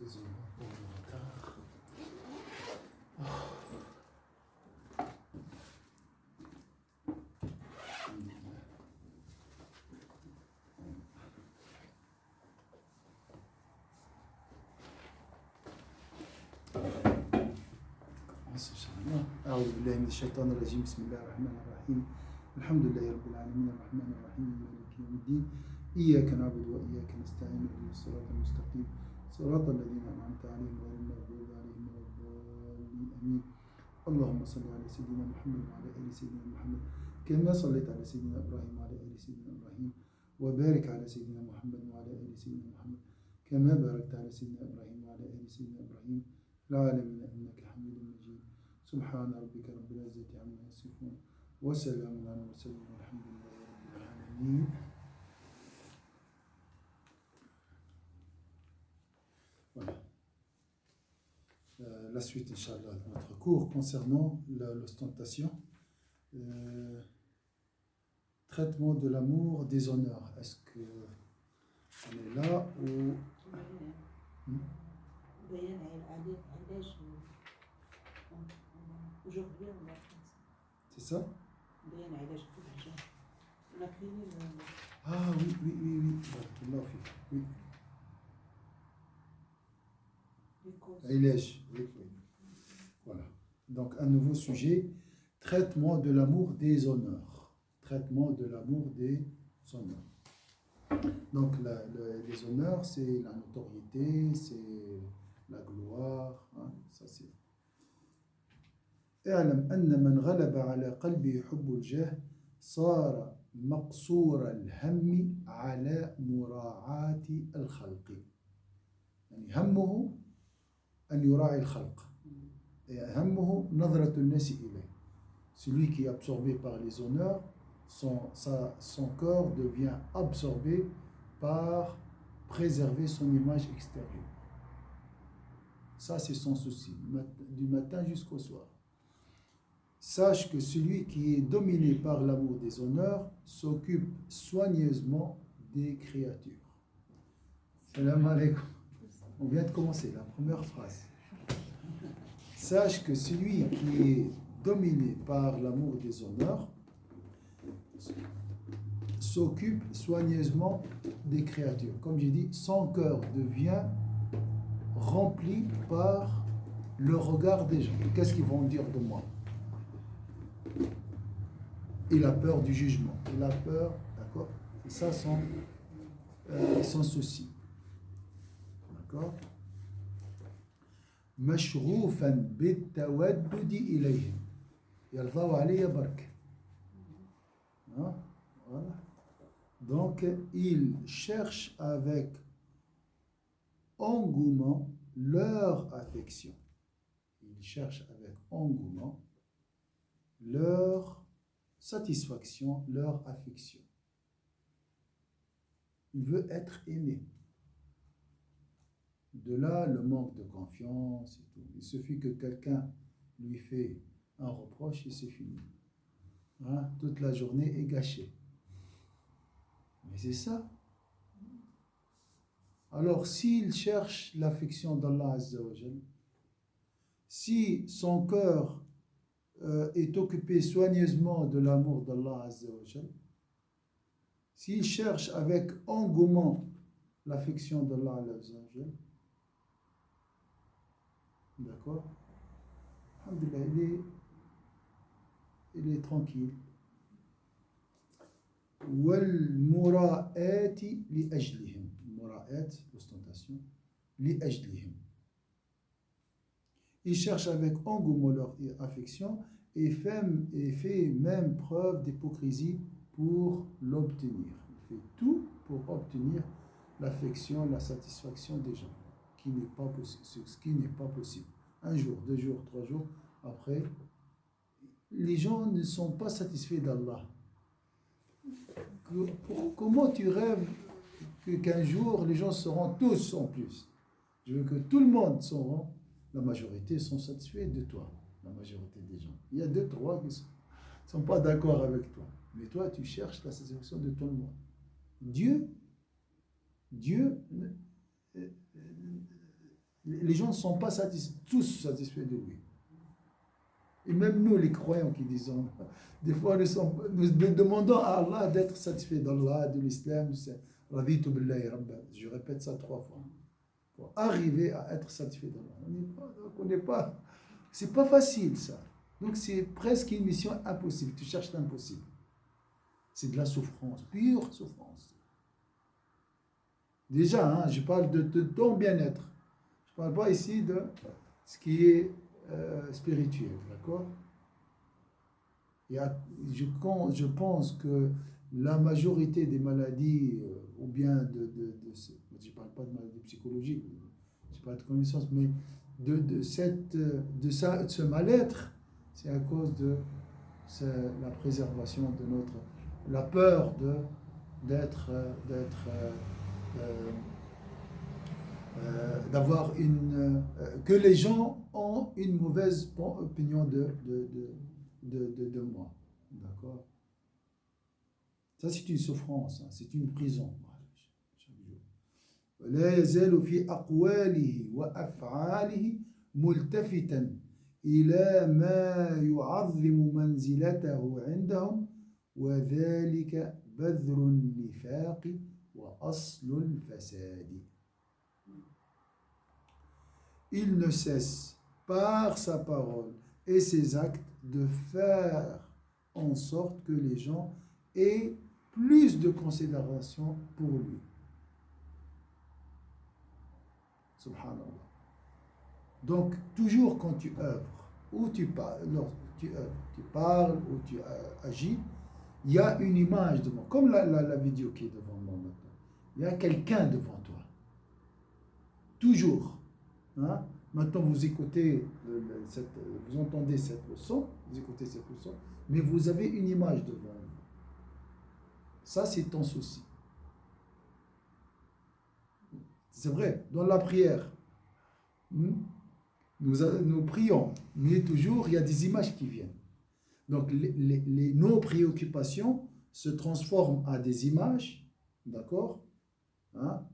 Excusez-moi pour le retard. أعوذ بالله من الشيطان الرجيم بسم الله الرحمن الرحيم الحمد لله رب العالمين الرحمن الرحيم مالك يوم الدين إياك نعبد وإياك نستعين اهدنا الصراط المستقيم صراط الذين أنعمت عليهم غير المغضوب عليهم ولا الضالين آمين اللهم صل على سيدنا محمد وعلى آل سيدنا محمد كما صليت على سيدنا إبراهيم وعلى آل سيدنا إبراهيم وبارك على سيدنا محمد وعلى آل سيدنا محمد كما باركت على سيدنا إبراهيم وعلى آل سيدنا إبراهيم في العالمين إنك حميد مجيد سبحان ربك رب العزة عما يصفون وسلام على المرسلين والحمد لله رب العالمين. Voilà. La suite, Inch'Allah, de notre cours concernant l'ostentation. Traitement de l'amour, des honneurs. Est-ce qu'on est là ou... Aujourd'hui, on va faire ça. C'est ça? On a fini le... Ah oui. Oui. Oui. Voilà. Donc, un nouveau sujet. Traitement de l'amour des honneurs. Traitement de l'amour des honneurs. Donc, les honneurs, c'est la notoriété, c'est la gloire. Hein, ça, c'est... اعلم أن من غلب على قلبه حب الجاه صار مقصور الهم على مراعاة الخلق. يعني همه أن يراعي الخلق. همه نظرة الناس إليه. Celui qui est absorbé par les honneurs, son corps devient absorbé par préserver son image extérieure. Ça, c'est son souci, du matin jusqu'au soir. Sache que celui qui est dominé par l'amour des honneurs s'occupe soigneusement des créatures. Salam alaikum. On vient de commencer la première phrase. Sache que celui qui est dominé par l'amour des honneurs s'occupe soigneusement des créatures. Comme j'ai dit, son cœur devient rempli par le regard des gens. Qu'est-ce qu'ils vont dire de moi? Il a peur du jugement. Il a peur, d'accord? C'est ça son souci. D'accord? مشغوفا بالتودد إليهم يرضوا عليه برك. Voilà. Donc, il cherche avec engouement leur affection. Il cherche avec engouement leur satisfaction, leur affection. Il veut être aimé. De là, le manque de confiance et tout. Il suffit que quelqu'un lui fait un reproche et c'est fini. Hein? Toute la journée est gâchée. Mais c'est ça. Alors, s'il cherche l'affection d'Allah Azza wa Jal, si son cœur est occupé soigneusement de l'amour d'Allah Azza wa Jal, s'il cherche avec engouement l'affection d'Allah Azza wa Jal, d'accord, alhamdulillah, il est tranquille. وَالْمُرَاءَاتِ لِأَجْلِهِمْ. Mura'at, l'ostentation, لِأَجْلِهِمْ. Il cherche avec engouement leur affection et fait même preuve d'hypocrisie pour l'obtenir. Il fait tout pour obtenir l'affection, la satisfaction des gens, ce qui n'est pas possible. Un jour, 2 jours, 3 jours, après, les gens ne sont pas satisfaits d'Allah. Comment tu rêves qu'un jour les gens seront tous en plus? Je veux que tout le monde seront, la majorité sont satisfaits de toi, la majorité des gens. Il y a 2, 3 qui ne sont pas d'accord avec toi. Mais toi, tu cherches la satisfaction de tout le monde. Dieu Les gens ne sont pas tous satisfaits de lui. Et même nous, les croyants qui disons, des fois nous demandons à Allah d'être satisfait d'Allah, de l'islam. Raditu billahi rabba. Je répète ça 3 fois. Pour arriver à être satisfait d'Allah. On n'est pas, c'est pas facile ça. Donc c'est presque une mission impossible. Tu cherches l'impossible. C'est de la souffrance, pure souffrance. Déjà, hein, je parle de ton bien-être. Je ne parle pas ici de ce qui est spirituel, d'accord? Je pense que la majorité des maladies, ou bien je ne parle pas de maladies psychologiques, je n'ai pas de connaissance, mais de ce mal-être, c'est à cause de la préservation de la peur d'avoir que les gens ont une mauvaise opinion de moi. D'accord? Ça, c'est une souffrance, hein, c'est une prison. ولا يزال في أقواله وأفعاله ملتفتا إلى ما يعظم منزلته عندهم وذلك بذر النفاق وأصل الفساد. Il ne cesse par sa parole et ses actes de faire en sorte que les gens aient plus de considération pour lui. Subhanallah. Donc, toujours quand tu œuvres, ou tu parles, tu parles ou tu agis, il y a une image devant, comme la vidéo qui est devant moi maintenant. Il y a quelqu'un devant toi. Toujours. Hein? Maintenant, vous écoutez, vous entendez cette leçon, vous écoutez cette leçon, mais vous avez une image devant vous. Ça, c'est ton souci. C'est vrai, dans la prière, nous prions, mais toujours, il y a des images qui viennent. Donc, nos préoccupations se transforment à des images, d'accord, hein,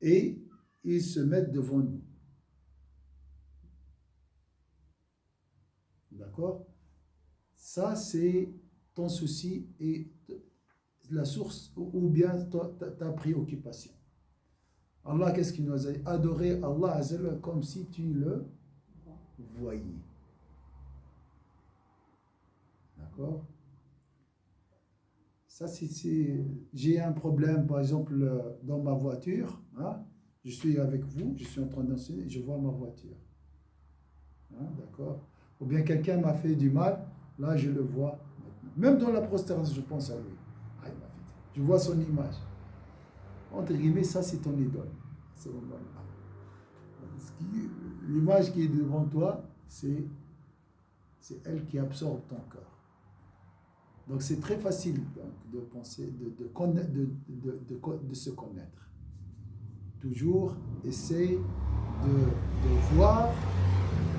et ils se mettent devant nous. D'accord? Ça, c'est ton souci et la source, ou bien ta préoccupation. Allah, qu'est-ce qu'il nous a dit? Adorer Allah Azzawajal comme si tu le voyais. D'accord? Ça, j'ai un problème, par exemple, dans ma voiture. Hein? Je suis avec vous, je suis en train d'enseigner, je vois ma voiture. Hein? D'accord? Ou bien quelqu'un m'a fait du mal, là, je le vois. Même dans la prosternation, je pense à lui. Ah, il m'a fait. Je vois son image. Entre guillemets, ça, c'est ton idole. L'image qui est devant toi, c'est elle qui absorbe ton cœur. Donc c'est très facile donc, de penser, de se connaître. Toujours essaye de voir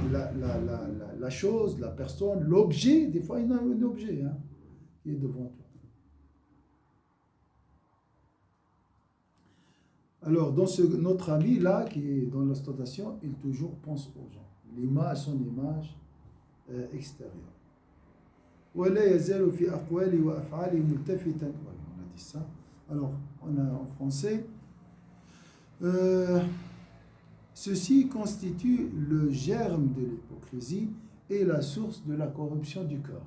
la chose, la personne, l'objet. Des fois, il y a un objet hein, qui est devant toi. Alors, notre ami là, qui est dans l'ostentation, il toujours pense aux gens. L'image, son image extérieure. ولا يزال في أقواله وأفعاله ملتفتا. On a dit ça. Alors, on a en français. Ceci constitue le germe de l'hypocrisie et la source de la corruption du cœur.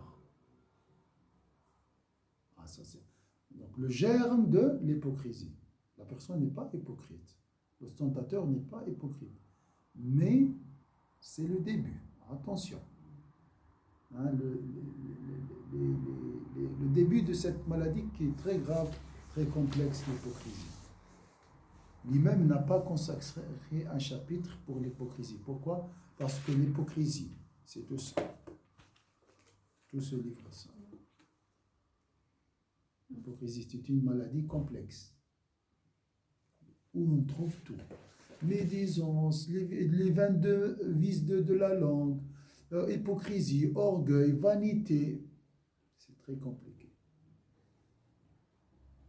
Ah, ça c'est. Donc, le germe de l'hypocrisie. La personne n'est pas hypocrite. L'ostentateur n'est pas hypocrite. Mais c'est le début. Attention. Hein, le début de cette maladie qui est très grave, très complexe, l'hypocrisie. Lui-même n'a pas consacré un chapitre pour l'hypocrisie. Pourquoi? Parce que l'hypocrisie, c'est tout ça. Tout ce livre, ça. L'hypocrisie, c'est une maladie complexe où on trouve tout. Médisance, les 22 vices de la langue, hypocrisie, orgueil, vanité. C'est très compliqué.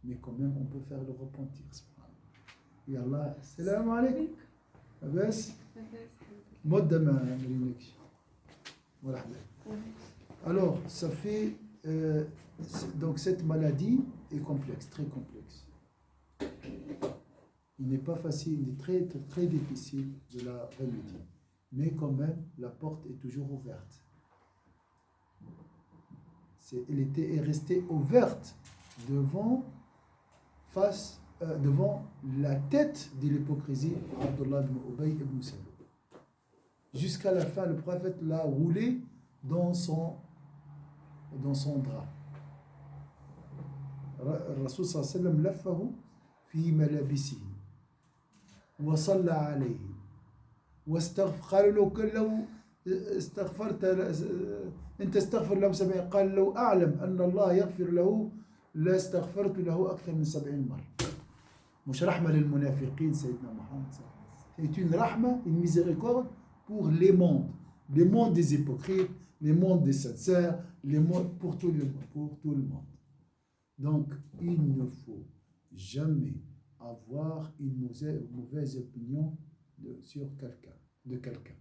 Mais quand même, on peut faire le repentir. Et Allah, salam alaikum. بس مدة ما مرينكش ولا حدا. Alors, ça fait donc cette maladie est complexe, très complexe. Il n'est pas facile, il est très, très, très difficile de la remédier. Mais quand même, la porte est toujours ouverte. Elle est restée ouverte devant la tête de l'hypocrisie, Abdullah ibn Ubay ibn Salul. Jusqu'à la fin, le prophète l'a roulé dans son drap. الرسول صلى الله عليه وسلم لفه في ملابسه وصلى عليه واستغفر. قالوا له لو استغفرت انت استغفر له 70. قال لو اعلم ان الله يغفر له لاستغفرت له اكثر من 70 مره. مش رحمه للمنافقين سيدنا محمد صلى الله عليه وسلم. C'est une rahma, une miséricorde pour les mondes des hypocrites, les mondes des sincères, les mondes pour tout le monde. Donc, il ne faut jamais avoir une mauvaise opinion de quelqu'un.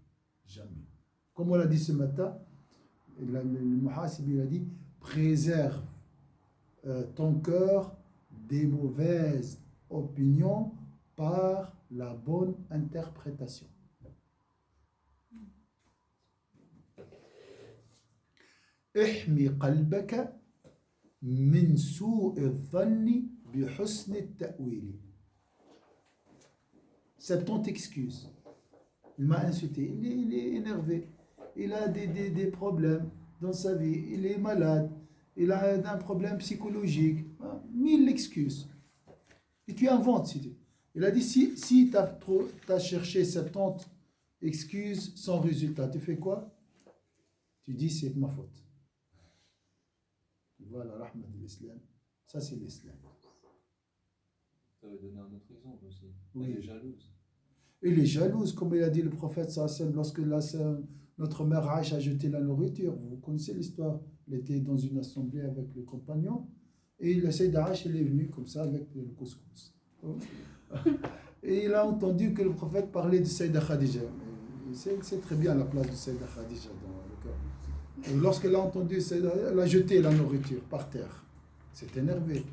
Jamais. Comme on l'a dit ce matin, le Muhasib il a dit préserve ton cœur des mauvaises opinions par la bonne interprétation. احمي قلبك من سوء الظن بحسن التأويل. C'est ton excuse. Il m'a insulté, il est énervé, il a des problèmes dans sa vie, il est malade, il a un problème psychologique, 1000 excuses. Et tu inventes. Il a dit, si tu as cherché 70 excuses sans résultat, tu fais quoi? Tu dis, c'est de ma faute. Tu vois la rahma de l'islam, ça c'est l'islam. Ça veut donner un autre exemple aussi. Oui. Elle est jalouse. Elle est jalouse, comme il a dit le prophète sallallahu alayhi wa sallam, lorsque notre mère Aïcha a jeté la nourriture. Vous connaissez l'histoire. Elle était dans une assemblée avec le compagnon et le Sayyida Aïcha est venu comme ça avec le couscous. Et il a entendu que le prophète parlait de Sayyida Khadija. C'est très bien la place de Sayyida Khadija dans le cœur. Et lorsqu'elle a entendu Sayyida, elle a jeté la nourriture par terre. C'est énervé. Le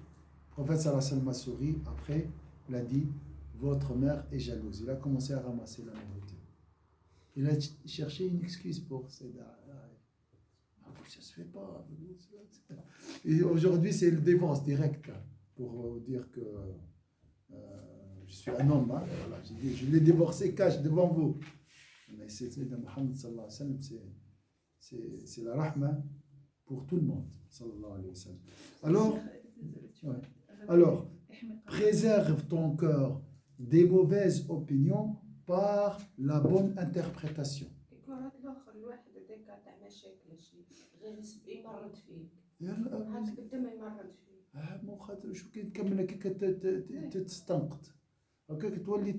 prophète sallallahu alayhi wa sallam a souri. Après, il a dit, votre mère est jalouse. Il a commencé à ramasser la nourriture. Il a cherché une excuse pour Sayyida. Ça se fait pas. Et aujourd'hui, c'est le divorce direct pour dire que je suis un homme. Hein, voilà, j'ai dit, je l'ai divorcé cash devant vous. Mais c'est Sayyidina Muhammad sallallahu alayhi wa sallam, c'est la rahma pour tout le monde. Sallallahu alayhi wa sallam. Alors, préserve ton cœur des mauvaises opinions par la bonne interprétation. مو خاطر شو كي تكمل تستنقط هكاك تولي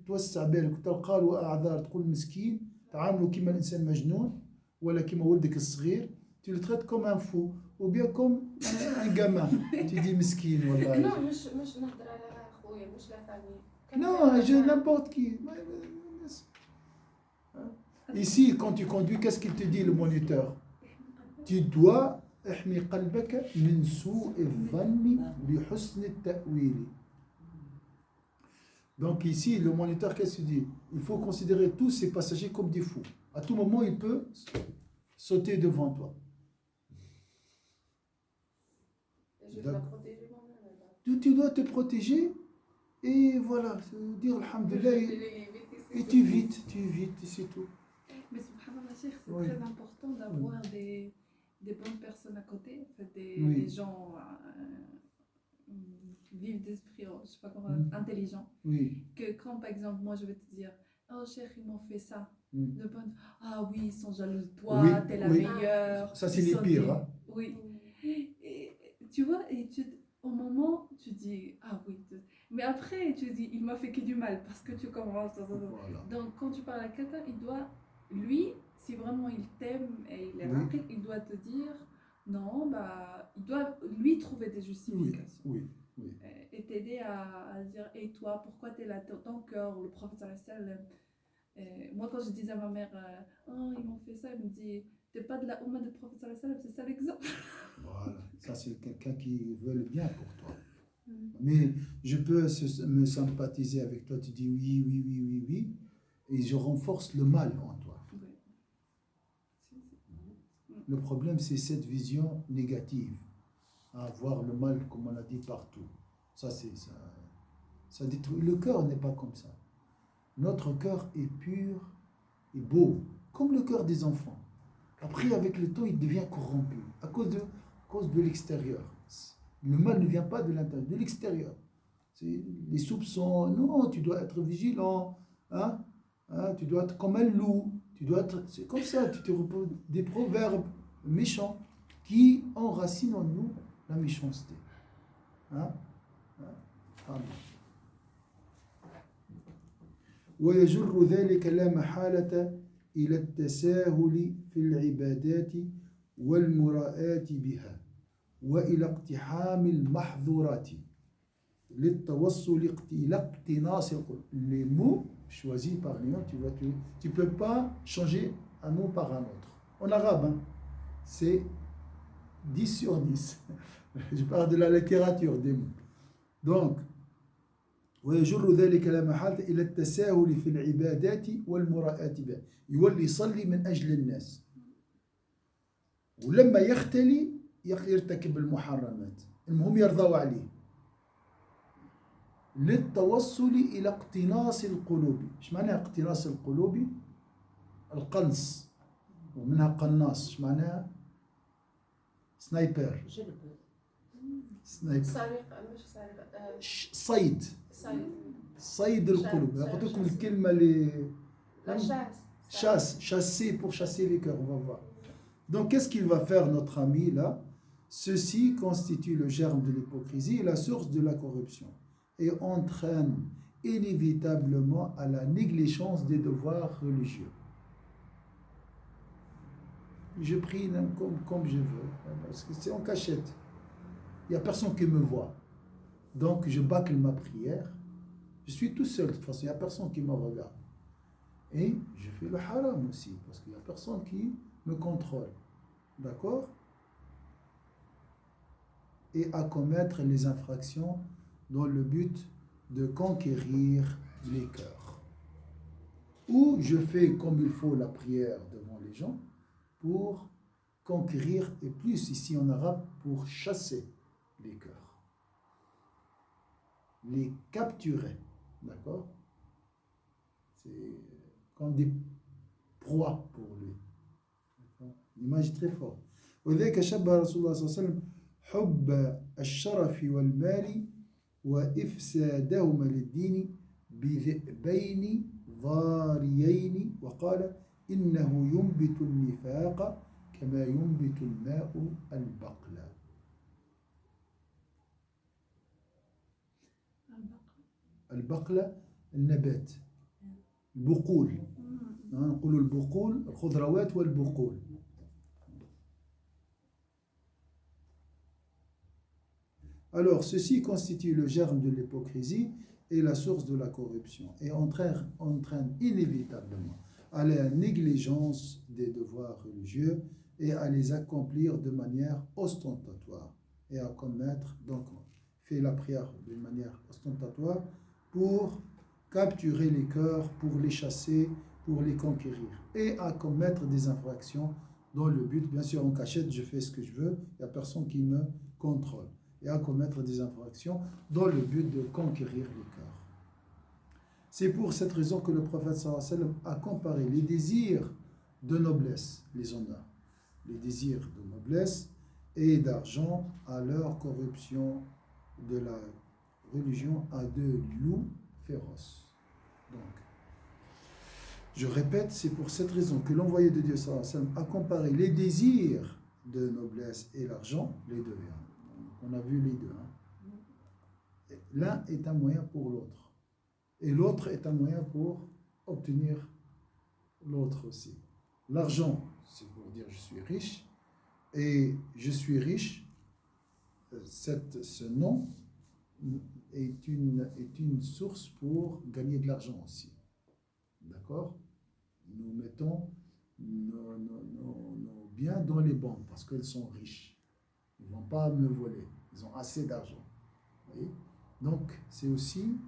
توسع بالك وتلقى له اعذار تقول مسكين تعامله كيما الانسان مجنون ولا كيما ولدك الصغير tu le traites comme un fou ou bien comme un gamin tu dis مسكين والله لا مش نهضر على خويا مش لا فامي non je n'importe qui ici quand tu conduis qu'est-ce qu'il te dit le moniteur tu dois احمي قلبك من سوء الظن بحسن التأويل. Donc ici, le moniteur, qu'est-ce qu'il dit? Il faut considérer tous ces passagers comme des fous. À tout moment, il peut sauter devant toi. Je dois protéger moi-même. Tu dois te protéger et voilà, dire alhamdulillah et tu vites, et c'est tout. Mais subhanallah, c'est Oui. très important d'avoir des bonnes personnes à côté, en fait, Oui. des gens vifs d'esprit, je sais pas comment, intelligents. Oui, Que quand par exemple, moi je vais te dire, oh cher, ils m'ont fait ça. Mm. De bonne, ah oui, ils sont jaloux de toi, Oui, t'es la oui. meilleure. ça c'est Ils les sont pires. des- Hein. Oui. Et, tu vois, au moment, tu dis, ah oui. Mais après, tu dis, il m'a fait que du mal parce que tu commences. Voilà. Donc, quand tu parles à quelqu'un, il doit, lui, si vraiment il t'aime et il est Oui. rapide, il doit te dire, non, bah, il doit lui trouver des Oui, justifications. oui. Et t'aider à dire, et toi, pourquoi t'es là, ton cœur, ou le prophète sallallahu alayhi wa sallam, Moi, quand je disais à ma mère, oh, ils m'ont fait ça, elle me dit, t'es pas de la Oumma du prophète sallallahu alayhi wa sallam, c'est ça l'exemple. Voilà, ça c'est quelqu'un qui veut le bien pour toi. Mm. Mais je peux me sympathiser avec toi, tu dis oui, oui, oui, oui, oui, et je renforce le mal en toi. Ouais. Le problème, c'est cette vision négative, à voir le mal, comme on a dit, partout. Ça, ça détruit. Le cœur n'est pas comme ça. Notre cœur est pur et beau, comme le cœur des enfants. Après, avec le temps, il devient corrompu à cause de l'extérieur. Le mal ne vient pas de l'intérieur, de l'extérieur. C'est les soupçons. Non, tu dois être vigilant. Hein? Hein, tu dois être comme un loup. Tu dois être, c'est comme ça, tu te reposes des proverbes méchants qui enracinent en nous la méchanceté. Hein? Hein? Pardon. ويجر ذلك لا محالة إلى التساهل في العبادات والمراءات بها وإلى اقتحام المحظورات للتوصل إلى اقتناص القلوب. Les mots choisis par les noms, tu peux pas changer un mot par un autre. En arabe, hein, c'est 10 sur 10. Je parle de la littérature des mots. Donc, ويجر ذلك لا محالة إلى التساهل في العبادات والمراءات بها. يولي يصلي من أجل الناس، ولما يختلي يرتكب المحرمات، المهم يرضوا عليه. للتوصل إلى اقتناص القلوب. إيش معنى اقتناص القلوب؟ القنص، ومنها قناص. إيش معناها؟ سنايبر. سنايبر. سارق مش سارق صيد. صيد القلوب. قلت لكم الكلمة اللي La chasse. chasser, pour chasser les cœurs, on va voir. Donc, qu'est-ce qu'il va faire notre ami là? Ceci constitue le germe de l'hypocrisie et la source de la corruption et entraîne inévitablement à la négligence des devoirs religieux. Je prie comme je veux, parce que c'est en cachette. Il n'y a personne qui me voit. Donc, je bâcle ma prière. Je suis tout seul, de toute façon, il n'y a personne qui me regarde. Et je fais le haram aussi, parce qu'il n'y a personne qui me contrôle. D'accord? Et à commettre les infractions dans le but de conquérir les cœurs. Ou je fais comme il faut la prière devant les gens pour conquérir, et plus ici en arabe, pour chasser les cœurs. Les capturer. D'accord? C'est comme des proies pour lui. L'image est très forte. وذلك شبه رسول الله صلى الله عليه وسلم حب الشرف والمال وإفسادهما للدين بذئبين ضاريين وقال إنه ينبت النفاق كما ينبت الماء البقل. البقلة النبات، البقول، نقول البقول، الخضروات والبقول. Alors, ceci constitue le germe de l'hypocrisie et la source de la corruption et entraîne inévitablement à la négligence des devoirs religieux et à les accomplir de manière ostentatoire et à commettre, donc fait la prière de manière ostentatoire pour capturer les cœurs, pour les chasser, pour les conquérir et à commettre des infractions dans le but, bien sûr en cachette, je fais ce que je veux, il n'y a personne qui me contrôle, et à commettre des infractions dans le but de conquérir les cœurs. C'est pour cette raison que le prophète sallallahu alayhi wa sallam a comparé les désirs de noblesse, les honneurs, les désirs de noblesse et d'argent à leur corruption de la religion à deux loups féroces. Donc, je répète, c'est pour cette raison que l'envoyé de Dieu sallallahu alayhi wa sallam a comparé les désirs de noblesse et l'argent, les deux. On a vu les deux. Hein. L'un est un moyen pour l'autre. Et l'autre est un moyen pour obtenir l'autre aussi. L'argent, c'est pour dire je suis riche. Et je suis riche, ce nom est une source pour gagner de l'argent aussi. D'accord? nous mettons nos biens dans les banques parce qu'elles sont riches. Ils ne vont pas me voler. Ils ont assez d'argent. Vous voyez? Donc, c'est aussi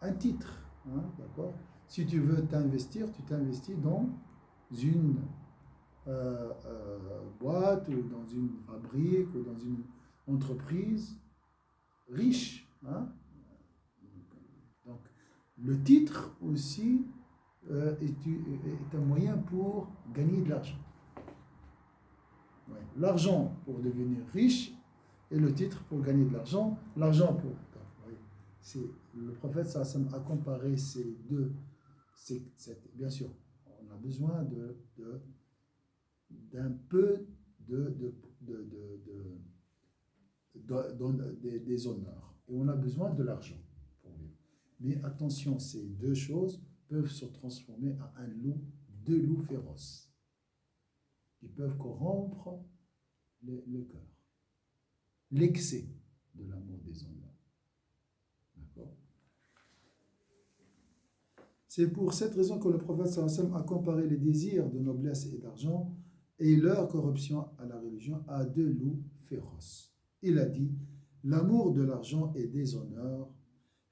un titre. Hein, d'accord? Si tu veux t'investir, tu t'investis dans une boîte ou dans une fabrique ou dans une entreprise riche. Hein? Donc, le titre aussi est un moyen pour gagner de l'argent. Ouais. L'argent pour devenir riche et le titre pour gagner de l'argent. L'argent pour... Oui. Le prophète sallam a comparé ces deux. Bien sûr, on a besoin d'un peu des honneurs. Et on a besoin de l'argent pour vivre. Mais attention, ces deux choses peuvent se transformer en deux loups féroces. Ils peuvent corrompre le cœur. L'excès de l'amour des honneurs. D'accord? C'est pour cette raison que le prophète sallallahu alayhi wa sallam a comparé les désirs de noblesse et d'argent et leur corruption à la religion à deux loups féroces. Il a dit, l'amour de l'argent et des honneurs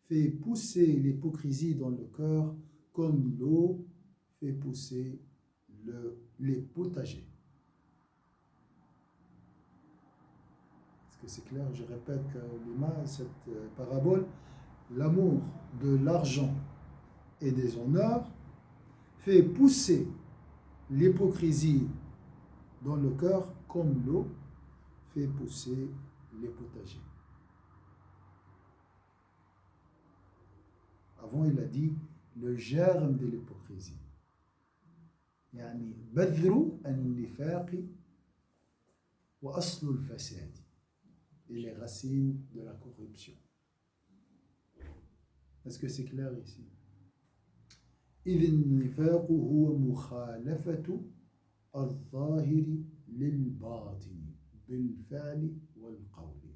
fait pousser l'hypocrisie dans le cœur comme l'eau fait pousser les potagers. Est-ce que c'est clair? Je répète cette parabole. L'amour de l'argent et des honneurs fait pousser l'hypocrisie dans le cœur comme l'eau fait pousser les potagers. Avant, il a dit le germe de l'hypocrisie. يعني بذر النفاق وأصل الفساد. Et les racines de la corruption. Est-ce que c'est clair ici? إذ النفاق هو مخالفة الظاهر للباطن بالفعل والقول.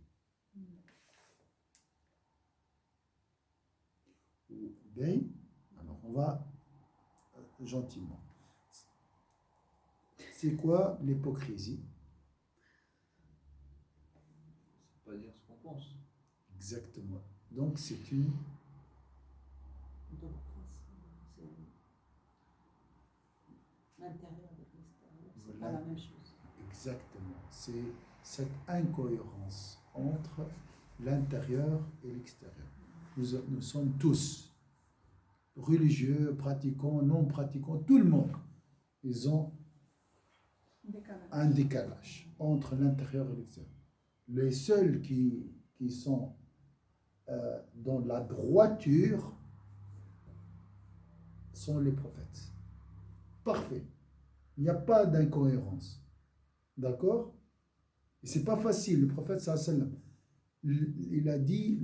Bien, alors on va gentiment. C'est quoi l'hypocrisie? C'est pas dire ce qu'on pense. Exactement. Donc c'est une... Donc, c'est l'intérieur et l'extérieur, c'est pas la même chose. Exactement. C'est cette incohérence entre l'intérieur et l'extérieur. Nous sommes tous religieux, pratiquants, non pratiquants, tout le monde. Ils ont un décalage entre l'intérieur et l'extérieur. Les seuls qui sont dans la droiture sont les prophètes. Parfait. Il n'y a pas d'incohérence. D'accord? Et c'est pas facile. Le prophète sallallahu alayhi wa sallam, il a dit,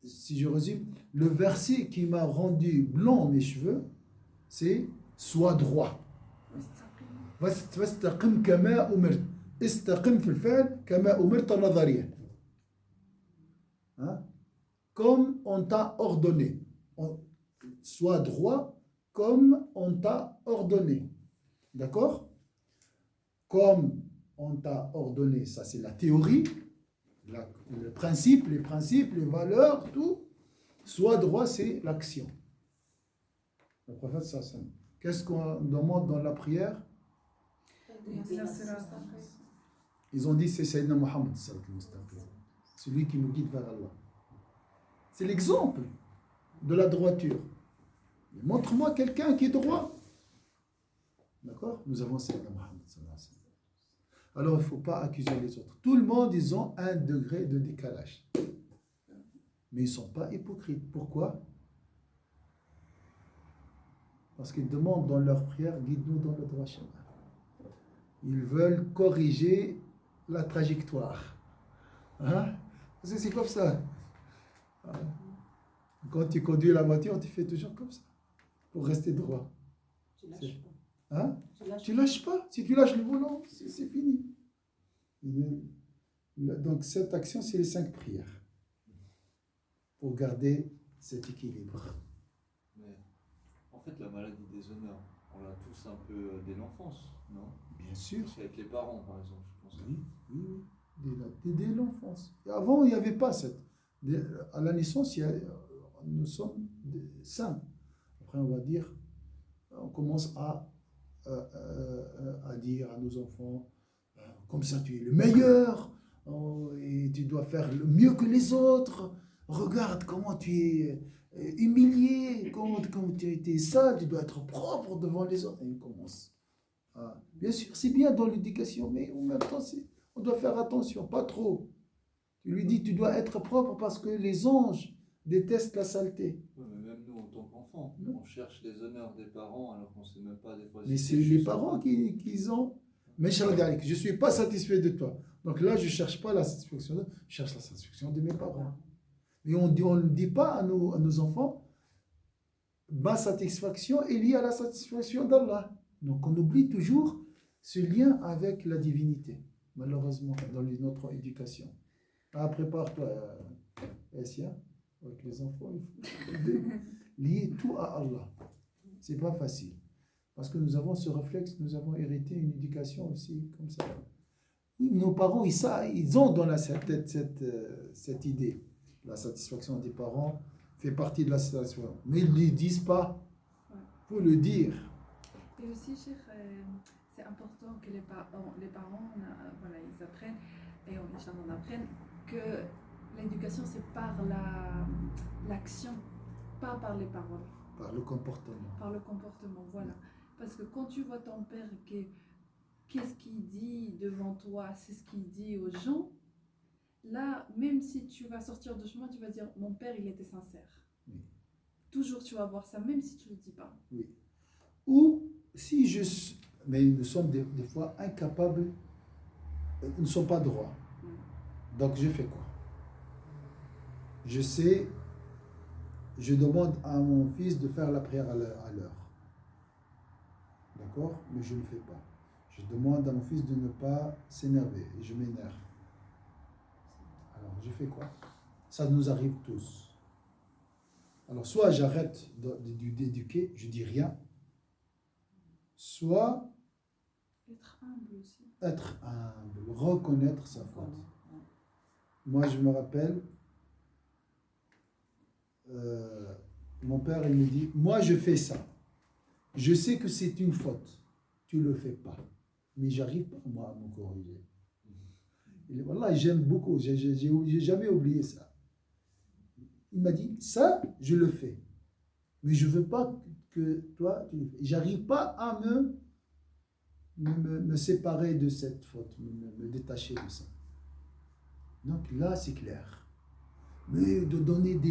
si je résume, le verset qui m'a rendu blanc mes cheveux, c'est sois droit. واستقم كما أمرت استقم في الفعل كما أمرت نظريا. Comme on t'a ordonné. Sois droit comme on t'a ordonné. D'accord? Comme on t'a ordonné, ça c'est la théorie, le principe, les principes, les valeurs, tout. Sois droit, c'est l'action. Le prophète sallallahu alayhi wa sallam. Qu'est-ce qu'on demande dans la prière? Ils ont dit c'est Sayyidina Muhammad, celui qui nous guide vers Allah. C'est l'exemple de la droiture. Montre-moi quelqu'un qui est droit. D'accord? Nous avons Sayyidina Muhammad. Alors il ne faut pas accuser les autres. Tout le monde, ils ont un degré de décalage. Mais ils ne sont pas hypocrites. Pourquoi? Parce qu'ils demandent dans leur prière, guide-nous dans le droit chemin. Ils veulent corriger la trajectoire. Hein? C'est comme ça. Quand tu conduis la voiture, tu fais toujours comme ça. Pour rester droit. Tu lâches pas. Hein? Tu lâches pas. Si tu lâches le volant, c'est fini. Donc cette action, c'est les 5 prières. Pour garder cet équilibre. Mais en fait, la maladie des honneurs, on l'a tous un peu dès l'enfance, non? Bien sûr. C'est avec les parents, par exemple, je pense. Oui, oui, oui. Dès l'enfance. Et avant, il n'y avait pas cette. À la naissance, nous sommes sains. Après, on va dire, on commence à dire à nos enfants, comme ça tu es le meilleur, et tu dois faire le mieux que les autres. Regarde comment tu es humilié, comment tu as été sale, tu dois être propre devant les autres. Et on commence. Bien sûr, c'est bien dans l'éducation, mais en même temps, on doit faire attention, pas trop. Tu lui dis, tu dois être propre parce que les anges détestent la saleté. Ouais, mais même nous, en tant qu'enfants, Non. on cherche les honneurs des parents alors qu'on ne sait même pas des fois. Mais si c'est les juste parents un- qui ont. Mais je ne suis pas satisfait de toi. Donc là, je ne cherche pas la satisfaction, je cherche la satisfaction de mes parents. Mais on ne dit pas à nos enfants, ma satisfaction est liée à la satisfaction d'Allah. Donc on oublie toujours ce lien avec la divinité, malheureusement, dans notre éducation. Prépare-toi, Essia, avec les enfants, il faut lier tout à Allah. C'est pas facile. Parce que nous avons ce réflexe, nous avons hérité une éducation aussi comme ça. Oui, nos parents, ils ont dans la tête cette idée. La satisfaction des parents fait partie de la satisfaction. Mais ils ne le disent pas. Il faut le dire. Et aussi, Cheikh, c'est important que les parents voilà, ils apprennent, et on apprenne que l'éducation, c'est par l'action, pas par les paroles. Par le comportement. Par le comportement, voilà. Parce que quand tu vois ton père, qu'est-ce qu'il dit devant toi, c'est ce qu'il dit aux gens, là, même si tu vas sortir de chemin, tu vas dire, mon père, il était sincère. Oui. Toujours, tu vas voir ça, même si tu ne le dis pas. Oui. Ou si mais nous sommes des fois incapables, nous ne sommes pas droits. Donc je fais quoi? Je demande à mon fils de faire la prière à l'heure. D'accord? Mais je ne le fais pas. Je demande à mon fils de ne pas s'énerver et je m'énerve. Alors je fais quoi? Ça nous arrive tous. Alors soit j'arrête d'éduquer, je dis rien, soit Être humble aussi. être humble, reconnaître sa faute. Moi, je me rappelle, mon père, il me dit, moi, je fais ça. Je sais que c'est une faute. Tu ne le fais pas. Mais j'arrive pas, moi, à me corriger. Et voilà, j'aime beaucoup. J'ai jamais oublié ça. Il m'a dit, ça, je le fais. Mais je ne veux pas que toi, tu le fais. J'arrive pas à me séparer de cette faute, me détacher de ça. Donc là, c'est clair. Mais de donner des